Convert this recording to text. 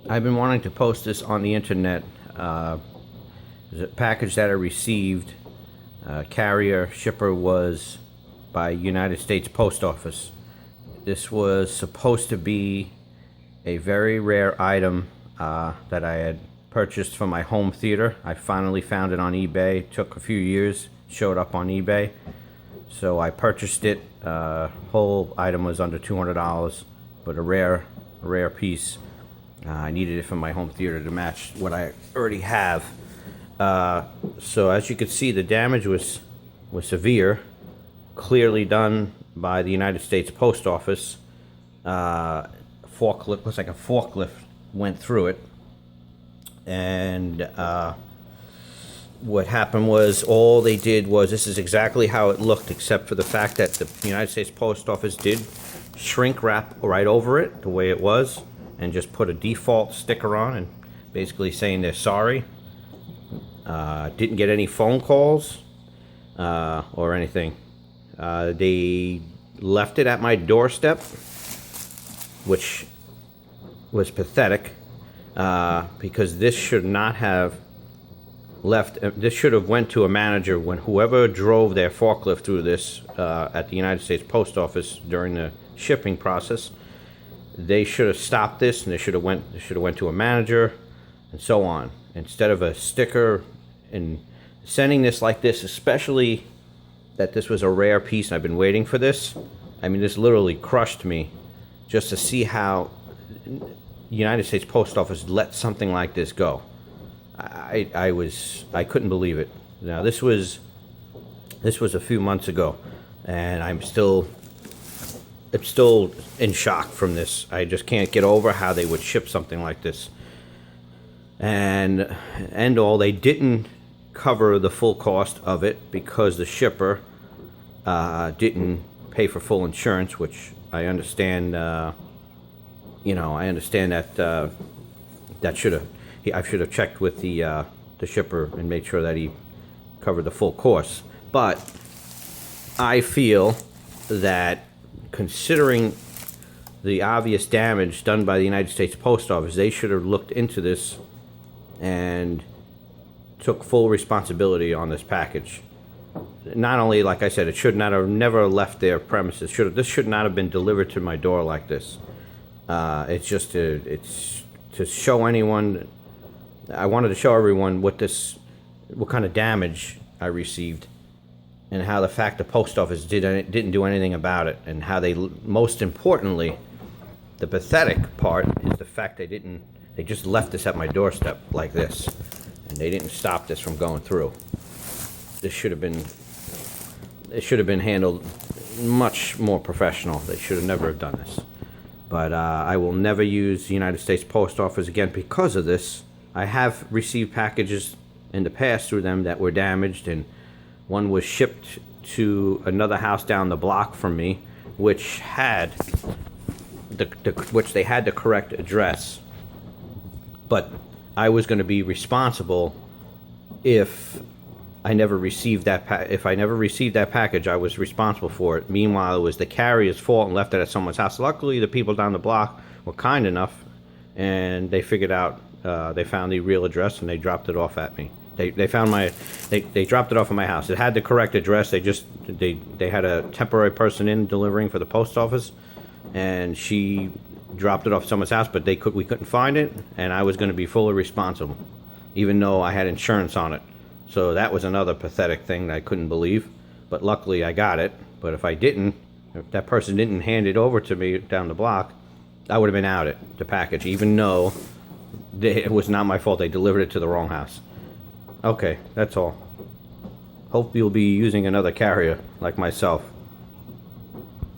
I've been wanting to post this on the internet. There's a package that I received. Carrier shipper was by United States Post Office. This was supposed to be a very rare item that I had purchased for my home theater. I finally found it on eBay. It took a few years. Showed up on eBay. So I purchased it. Whole item was under $200, but a rare piece. I needed it for my home theater to match what I already have. So as you can see, the damage was severe, clearly done by the United States Post Office. Forklift, looks like a forklift went through it, and what happened was, all they did was, this is exactly how it looked, except for the fact that the United States Post Office did shrink wrap right over it the way it was, and just put a default sticker on and basically saying they're sorry. Didn't get any phone calls or anything. They left it at my doorstep, which was pathetic, because this should not have left. This should have went to a manager. When whoever drove their forklift through this at the United States Post Office during the shipping process, they should have stopped this, and they should have went to a manager, and so on. Instead of a sticker and sending this like this, especially that this was a rare piece and I've been waiting for this. I mean, this literally crushed me just to see how the United States Post Office let something like this go. I couldn't believe it. Now this was a few months ago, and I'm still in shock from this. I just can't get over how they would ship something like this. And all, they didn't cover the full cost of it because the shipper didn't pay for full insurance, which I understand. I understand that I should have checked with the shipper and made sure that he covered the full cost. But I feel that, considering the obvious damage done by the United States Post Office, they should have looked into this and took full responsibility on this package. Not only, like I said, it should not have never left their premises. This should not have been delivered to my door like this. It's to show anyone. I wanted to show everyone what kind of damage I received, and how the fact the post office didn't do anything about it, and how they, most importantly, the pathetic part is the fact they just left this at my doorstep like this, and they didn't stop this from going through. It should have been handled much more professional. They should have never have done this. But I will never use the United States Post Office again because of this. I have received packages in the past through them that were damaged, and one was shipped to another house down the block from me, which had which they had the correct address. But I was going to be responsible if I never received that if I never received that package. I was responsible for it. Meanwhile, it was the carrier's fault and left it at someone's house. Luckily, the people down the block were kind enough, and they figured out. They found the real address, and they dropped it off at me. They found they dropped it off at my house. It had the correct address. They had a temporary person in delivering for the post office, and she dropped it off at someone's house. But we couldn't find it, and I was going to be fully responsible, even though I had insurance on it. So that was another pathetic thing that I couldn't believe. But luckily, I got it. But if that person didn't hand it over to me down the block, I would have been out the package, even though it was not my fault. They delivered it to the wrong house. Okay, that's all. Hope you'll be using another carrier like myself.